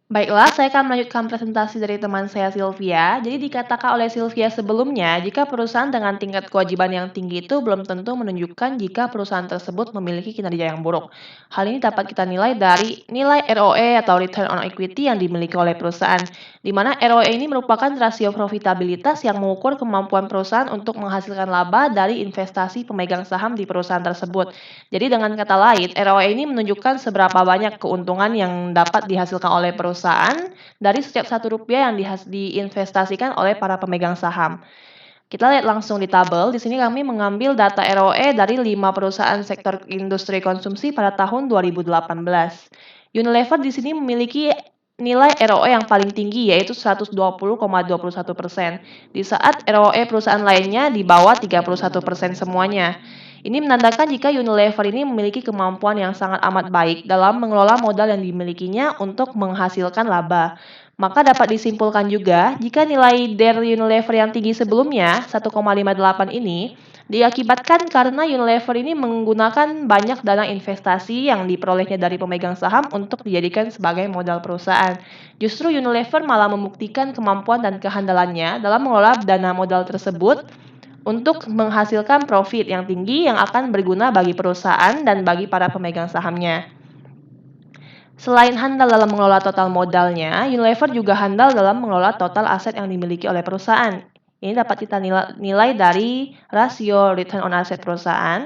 Baiklah, saya akan melanjutkan presentasi dari teman saya Sylvia. Jadi dikatakan oleh Sylvia sebelumnya, jika perusahaan dengan tingkat kewajiban yang tinggi itu belum tentu menunjukkan jika perusahaan tersebut memiliki kinerja yang buruk. Hal ini dapat kita nilai dari nilai ROE atau Return on Equity yang dimiliki oleh perusahaan, di mana ROE ini merupakan rasio profitabilitas yang mengukur kemampuan perusahaan untuk menghasilkan laba dari investasi pemegang saham di perusahaan tersebut. Jadi dengan kata lain, ROE ini menunjukkan seberapa banyak keuntungan yang dapat dihasilkan oleh perusahaan dari setiap Rp1 yang diinvestasikan oleh para pemegang saham. Kita lihat langsung di tabel. Di sini kami mengambil data ROE dari 5 perusahaan sektor industri konsumsi pada tahun 2018. Unilever di sini memiliki nilai ROE yang paling tinggi yaitu 120,21%, di saat ROE perusahaan lainnya di bawah 31% semuanya. Ini menandakan jika Unilever ini memiliki kemampuan yang sangat amat baik dalam mengelola modal yang dimilikinya untuk menghasilkan laba. Maka dapat disimpulkan juga, jika nilai dari Unilever yang tinggi sebelumnya, 1,58 ini, diakibatkan karena Unilever ini menggunakan banyak dana investasi yang diperolehnya dari pemegang saham untuk dijadikan sebagai modal perusahaan. Justru Unilever malah membuktikan kemampuan dan kehandalannya dalam mengelola dana modal tersebut untuk menghasilkan profit yang tinggi yang akan berguna bagi perusahaan dan bagi para pemegang sahamnya. Selain handal dalam mengelola total modalnya, Unilever juga handal dalam mengelola total aset yang dimiliki oleh perusahaan. Ini dapat kita nilai dari rasio return on asset perusahaan.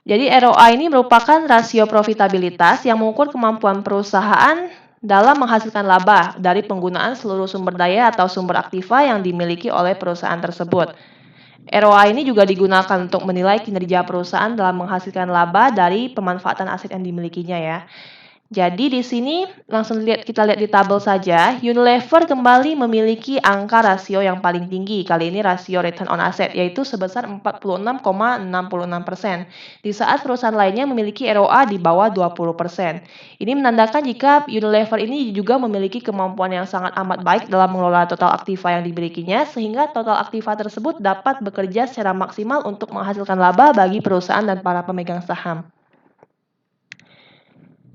Jadi ROA ini merupakan rasio profitabilitas yang mengukur kemampuan perusahaan dalam menghasilkan laba dari penggunaan seluruh sumber daya atau sumber aktiva yang dimiliki oleh perusahaan tersebut. ROA ini juga digunakan untuk menilai kinerja perusahaan dalam menghasilkan laba dari pemanfaatan aset yang dimilikinya ya. Jadi di sini langsung kita lihat di tabel saja, Unilever kembali memiliki angka rasio yang paling tinggi. Kali ini rasio return on asset yaitu sebesar 46,66%. Di saat perusahaan lainnya memiliki ROA di bawah 20%. Ini menandakan jika Unilever ini juga memiliki kemampuan yang sangat amat baik dalam mengelola total aktiva yang dimilikinya, sehingga total aktiva tersebut dapat bekerja secara maksimal untuk menghasilkan laba bagi perusahaan dan para pemegang saham.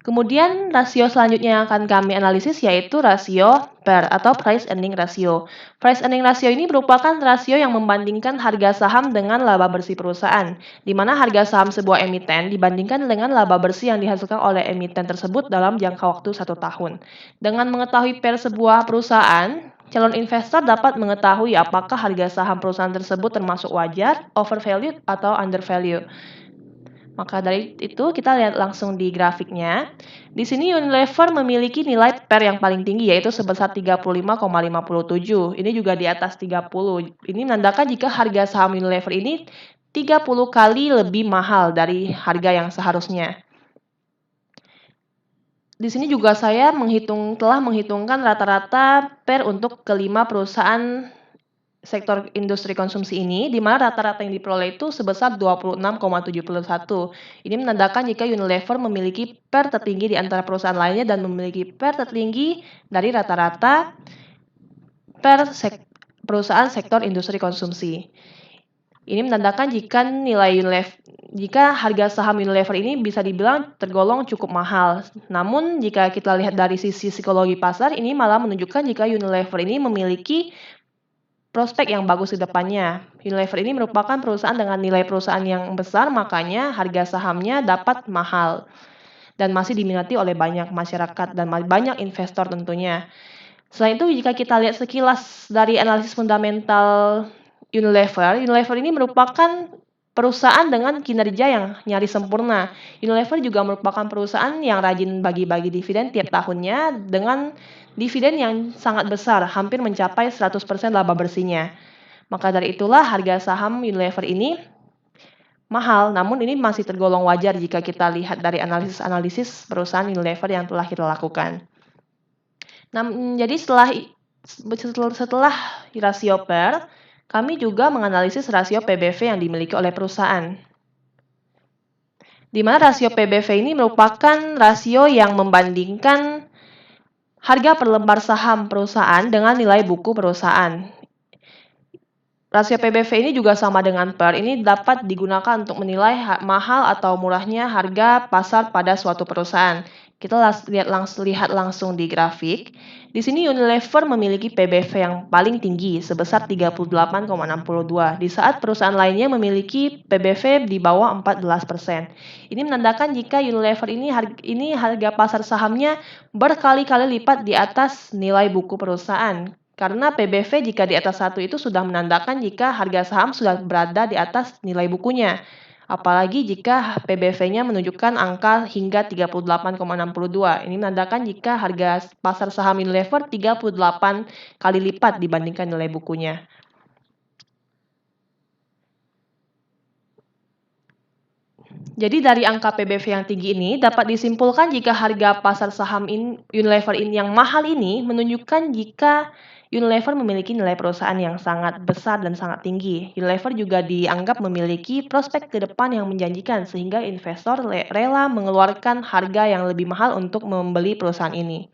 Kemudian rasio selanjutnya yang akan kami analisis yaitu rasio PER atau Price Earning Ratio. Price Earning Ratio ini merupakan rasio yang membandingkan harga saham dengan laba bersih perusahaan, di mana harga saham sebuah emiten dibandingkan dengan laba bersih yang dihasilkan oleh emiten tersebut dalam jangka waktu 1 tahun. Dengan mengetahui PER sebuah perusahaan, calon investor dapat mengetahui apakah harga saham perusahaan tersebut termasuk wajar, overvalued, atau undervalued. Maka dari itu kita lihat langsung di grafiknya. Di sini Unilever memiliki nilai PER yang paling tinggi yaitu sebesar 35,57. Ini juga di atas 30. Ini menandakan jika harga saham Unilever ini 30 kali lebih mahal dari harga yang seharusnya. Di sini juga saya telah menghitungkan rata-rata PER untuk kelima perusahaan sektor industri konsumsi ini, di mana rata-rata yang diperoleh itu sebesar 26,71. Ini menandakan jika Unilever memiliki PER tertinggi di antara perusahaan lainnya dan memiliki PER tertinggi dari rata-rata PER perusahaan sektor industri konsumsi. Ini menandakan jika harga saham Unilever ini bisa dibilang tergolong cukup mahal. Namun jika kita lihat dari sisi psikologi pasar, ini malah menunjukkan jika Unilever ini memiliki prospek yang bagus di depannya. Unilever ini merupakan perusahaan dengan nilai perusahaan yang besar, makanya harga sahamnya dapat mahal dan masih diminati oleh banyak masyarakat dan banyak investor tentunya. Selain itu, jika kita lihat sekilas dari analisis fundamental Unilever ini merupakan perusahaan dengan kinerja yang nyaris sempurna. Unilever juga merupakan perusahaan yang rajin bagi-bagi dividen tiap tahunnya dengan dividen yang sangat besar, hampir mencapai 100% laba bersihnya. Maka dari itulah harga saham Unilever ini mahal, namun ini masih tergolong wajar jika kita lihat dari analisis perusahaan Unilever yang telah kita lakukan. Jadi setelah rasio PER, kami juga menganalisis rasio PBV yang dimiliki oleh perusahaan. Di mana rasio PBV ini merupakan rasio yang membandingkan harga per lembar saham perusahaan dengan nilai buku perusahaan. Rasio PBV ini juga sama dengan PER. Ini dapat digunakan untuk menilai mahal atau murahnya harga pasar pada suatu perusahaan. Kita lihat langsung di grafik. Di sini Unilever memiliki PBV yang paling tinggi sebesar 38,62, di saat perusahaan lainnya memiliki PBV di bawah 14%. Ini menandakan jika Unilever ini harga pasar sahamnya berkali-kali lipat di atas nilai buku perusahaan. Karena PBV jika di atas 1 itu sudah menandakan jika harga saham sudah berada di atas nilai bukunya. Apalagi jika PBV-nya menunjukkan angka hingga 38,62. Ini menandakan jika harga pasar saham Unilever 38 kali lipat dibandingkan nilai bukunya. Jadi dari angka PBV yang tinggi ini dapat disimpulkan jika harga pasar saham Unilever ini yang mahal ini menunjukkan jika Unilever memiliki nilai perusahaan yang sangat besar dan sangat tinggi. Unilever juga dianggap memiliki prospek ke depan yang menjanjikan sehingga investor rela mengeluarkan harga yang lebih mahal untuk membeli perusahaan ini,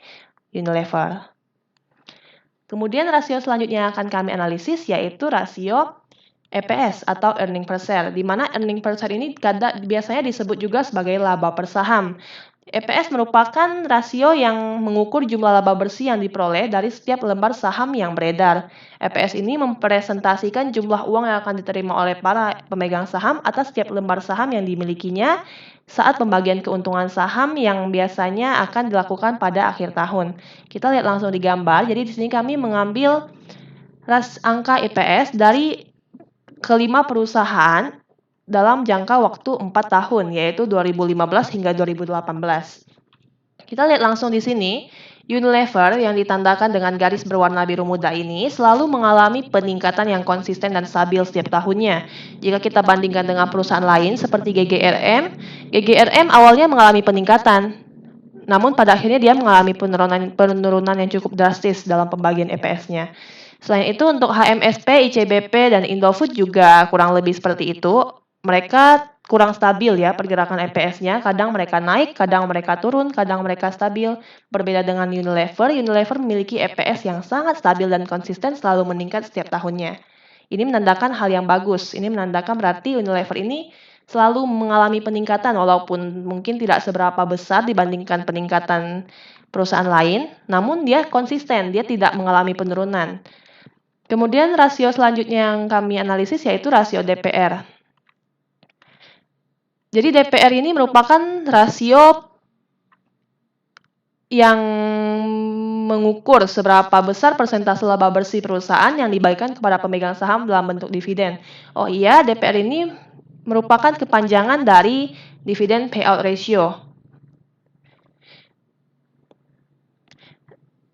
Unilever. Kemudian rasio selanjutnya yang akan kami analisis yaitu rasio EPS atau earning per share, di mana earning per share ini biasanya disebut juga sebagai laba per saham. EPS merupakan rasio yang mengukur jumlah laba bersih yang diperoleh dari setiap lembar saham yang beredar. EPS ini mempresentasikan jumlah uang yang akan diterima oleh para pemegang saham atas setiap lembar saham yang dimilikinya saat pembagian keuntungan saham yang biasanya akan dilakukan pada akhir tahun. Kita lihat langsung di gambar. Jadi di sini kami mengambil angka EPS dari kelima perusahaan dalam jangka waktu 4 tahun, yaitu 2015 hingga 2018. Kita lihat langsung di sini, Unilever yang ditandakan dengan garis berwarna biru muda ini selalu mengalami peningkatan yang konsisten dan stabil setiap tahunnya. Jika kita bandingkan dengan perusahaan lain seperti GGRM awalnya mengalami peningkatan, namun pada akhirnya dia mengalami penurunan yang cukup drastis dalam pembagian EPS-nya. Selain itu untuk HMSP, ICBP, dan Indofood juga kurang lebih seperti itu. Mereka kurang stabil ya pergerakan EPS-nya. Kadang mereka naik, kadang mereka turun, kadang mereka stabil. Berbeda dengan Unilever, Unilever memiliki EPS yang sangat stabil dan konsisten selalu meningkat setiap tahunnya. Ini menandakan hal yang bagus. Ini menandakan berarti Unilever ini selalu mengalami peningkatan walaupun mungkin tidak seberapa besar dibandingkan peningkatan perusahaan lain, namun dia konsisten, dia tidak mengalami penurunan. Kemudian rasio selanjutnya yang kami analisis yaitu rasio DPR. Jadi DPR ini merupakan rasio yang mengukur seberapa besar persentase laba bersih perusahaan yang dibagikan kepada pemegang saham dalam bentuk dividen. Oh iya, DPR ini merupakan kepanjangan dari dividend payout ratio.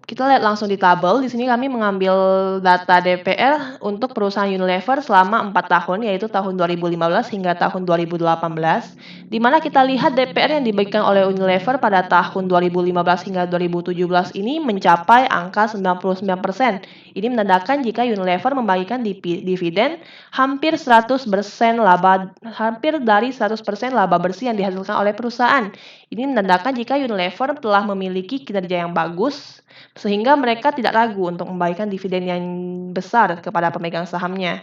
Kita lihat langsung di tabel. Di sini kami mengambil data DPR untuk perusahaan Unilever selama 4 tahun, yaitu tahun 2015 hingga tahun 2018, di mana kita lihat DPR yang dibagikan oleh Unilever pada tahun 2015 hingga 2017 ini mencapai angka 99%. Ini menandakan jika Unilever membagikan dividen hampir dari 100% laba bersih yang dihasilkan oleh perusahaan. Ini menandakan jika Unilever telah memiliki kinerja yang bagus, sehingga mereka tidak ragu untuk membagikan dividen yang besar kepada pemegang sahamnya.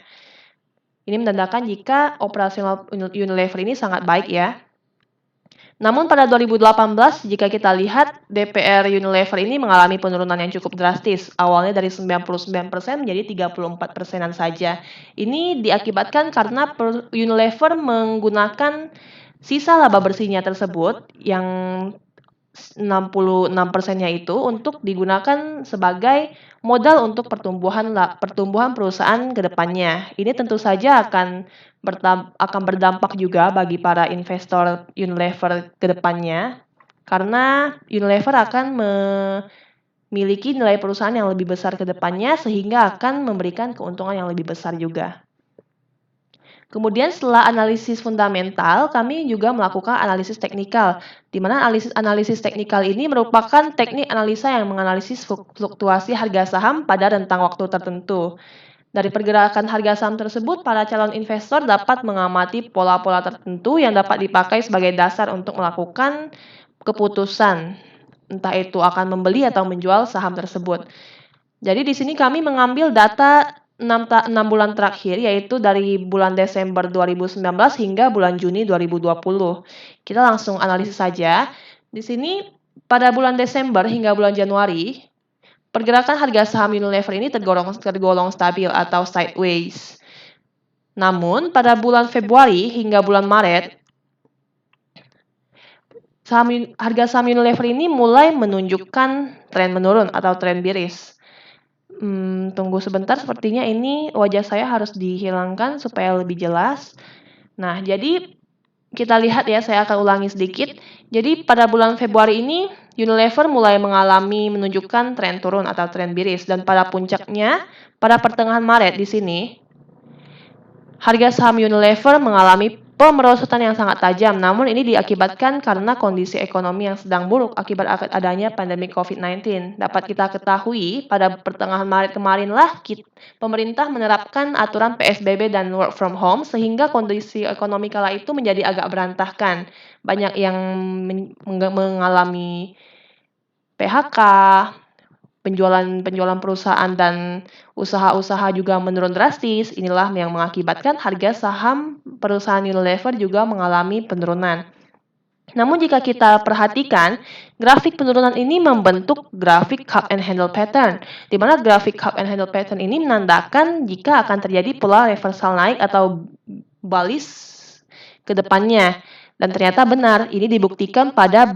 Ini menandakan jika operasional Unilever ini sangat baik ya. Namun pada 2018, jika kita lihat DPR Unilever ini mengalami penurunan yang cukup drastis. Awalnya dari 99% menjadi 34%-an saja. Ini diakibatkan karena Unilever menggunakan sisa laba bersihnya tersebut yang 66%-nya itu untuk digunakan sebagai modal untuk pertumbuhan perusahaan ke depannya. Ini tentu saja akan berdampak juga bagi para investor Unilever ke depannya, karena Unilever akan memiliki nilai perusahaan yang lebih besar ke depannya sehingga akan memberikan keuntungan yang lebih besar juga. Kemudian setelah analisis fundamental, kami juga melakukan analisis teknikal, di mana analisis teknikal ini merupakan teknik analisa yang menganalisis fluktuasi harga saham pada rentang waktu tertentu. Dari pergerakan harga saham tersebut, para calon investor dapat mengamati pola-pola tertentu yang dapat dipakai sebagai dasar untuk melakukan keputusan, entah itu akan membeli atau menjual saham tersebut. Jadi di sini kami mengambil data 6 bulan terakhir, yaitu dari bulan Desember 2019 hingga bulan Juni 2020. Kita langsung analisis saja. Di sini pada bulan Desember hingga bulan Januari, pergerakan harga saham Unilever ini tergolong stabil atau sideways. Namun, pada bulan Februari hingga bulan Maret, harga saham Unilever ini mulai menunjukkan tren menurun atau tren bearish. Tunggu sebentar, sepertinya ini wajah saya harus dihilangkan supaya lebih jelas. Nah, jadi kita lihat ya, saya akan ulangi sedikit. Jadi pada bulan Februari ini, Unilever mulai menunjukkan tren turun atau tren bearish, dan pada puncaknya, pada pertengahan Maret di sini, harga saham Unilever mengalami pemerosotan yang sangat tajam, namun ini diakibatkan karena kondisi ekonomi yang sedang buruk akibat adanya pandemi COVID-19. Dapat kita ketahui, pada pertengahan Maret kemarinlah pemerintah menerapkan aturan PSBB dan work from home, sehingga kondisi ekonomi kala itu menjadi agak berantakan. Banyak yang mengalami PHK, penjualan perusahaan dan usaha-usaha juga menurun drastis. Inilah yang mengakibatkan harga saham perusahaan Unilever juga mengalami penurunan. Namun jika kita perhatikan, grafik penurunan ini membentuk grafik cup and handle pattern, di mana grafik cup and handle pattern ini menandakan jika akan terjadi pola reversal naik atau bullish ke depannya. Dan ternyata benar, ini dibuktikan pada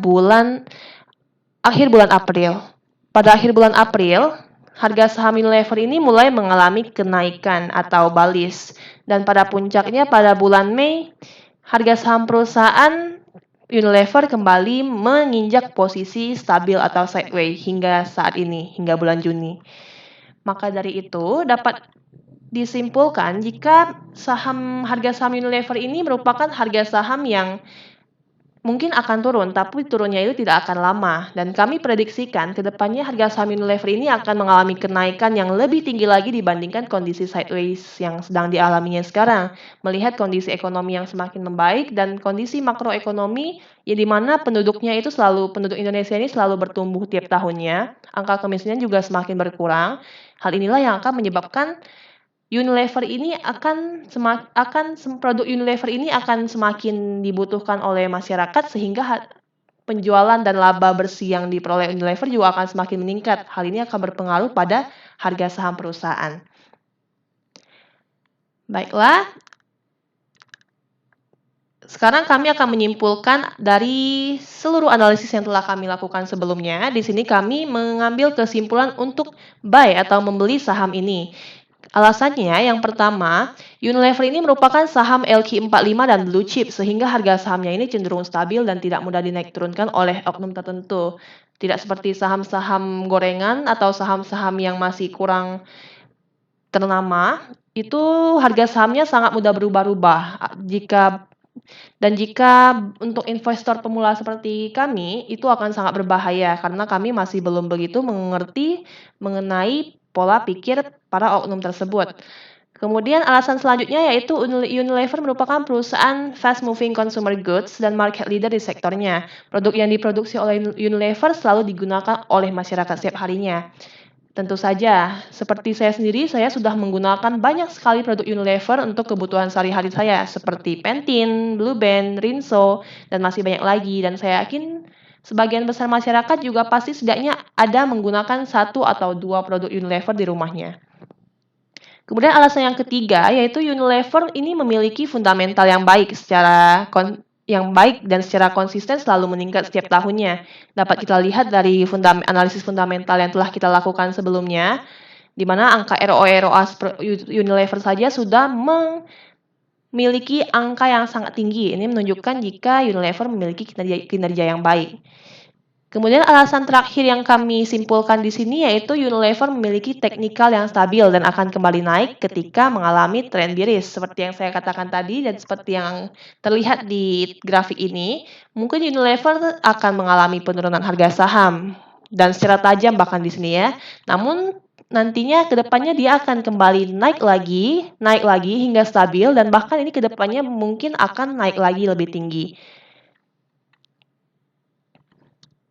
akhir bulan April. Pada akhir bulan April, harga saham Unilever ini mulai mengalami kenaikan atau bullish, dan pada puncaknya pada bulan Mei, harga saham perusahaan Unilever kembali menginjak posisi stabil atau sideways hingga saat ini, hingga bulan Juni. Maka dari itu dapat disimpulkan jika harga saham Unilever ini merupakan harga saham yang mungkin akan turun, tapi turunnya itu tidak akan lama. Dan kami prediksikan ke depannya harga saham Unilever ini akan mengalami kenaikan yang lebih tinggi lagi dibandingkan kondisi sideways yang sedang dialaminya sekarang. Melihat kondisi ekonomi yang semakin membaik dan kondisi makroekonomi ya di mana penduduk Indonesia ini selalu bertumbuh tiap tahunnya, angka kemiskinan juga semakin berkurang. Hal inilah yang akan menyebabkan produk Unilever ini akan semakin dibutuhkan oleh masyarakat, sehingga penjualan dan laba bersih yang diperoleh Unilever juga akan semakin meningkat. Hal ini akan berpengaruh pada harga saham perusahaan. Baiklah, sekarang kami akan menyimpulkan dari seluruh analisis yang telah kami lakukan sebelumnya. Di sini kami mengambil kesimpulan untuk buy atau membeli saham ini. Alasannya, yang pertama, Unilever ini merupakan saham LQ45 dan blue chip, sehingga harga sahamnya ini cenderung stabil dan tidak mudah dinaik turunkan oleh oknum tertentu. Tidak seperti saham-saham gorengan atau saham-saham yang masih kurang ternama, itu harga sahamnya sangat mudah berubah-ubah. Jika untuk investor pemula seperti kami, itu akan sangat berbahaya karena kami masih belum begitu mengerti mengenai pola pikir para oknum tersebut. Kemudian alasan selanjutnya yaitu Unilever merupakan perusahaan fast moving consumer goods dan market leader di sektornya. Produk yang diproduksi oleh Unilever selalu digunakan oleh masyarakat setiap harinya. Tentu saja, seperti saya sendiri, saya sudah menggunakan banyak sekali produk Unilever untuk kebutuhan sehari-hari saya, seperti Pantene, Blue Band, Rinso, dan masih banyak lagi. Dan saya yakin sebagian besar masyarakat juga pasti setidaknya ada menggunakan 1 atau 2 produk Unilever di rumahnya. Kemudian alasan yang ketiga, yaitu Unilever ini memiliki fundamental yang baik dan secara konsisten selalu meningkat setiap tahunnya. Dapat kita lihat dari analisis fundamental yang telah kita lakukan sebelumnya, di mana angka ROE/ROA Unilever saja sudah memiliki angka yang sangat tinggi. Ini menunjukkan jika Unilever memiliki kinerja yang baik. Kemudian alasan terakhir yang kami simpulkan di sini yaitu Unilever memiliki teknikal yang stabil dan akan kembali naik ketika mengalami tren bearish. Seperti yang saya katakan tadi dan seperti yang terlihat di grafik ini, mungkin Unilever akan mengalami penurunan harga saham dan secara tajam bahkan di sini ya. Namun nantinya ke depannya dia akan kembali naik lagi hingga stabil, dan bahkan ini ke depannya mungkin akan naik lagi lebih tinggi.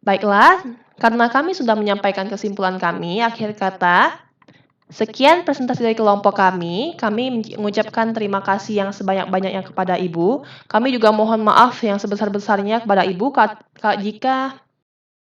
Baiklah, karena kami sudah menyampaikan kesimpulan kami, akhir kata, sekian presentasi dari kelompok kami. Kami mengucapkan terima kasih yang sebanyak-banyaknya kepada Ibu. Kami juga mohon maaf yang sebesar-besarnya kepada Ibu jika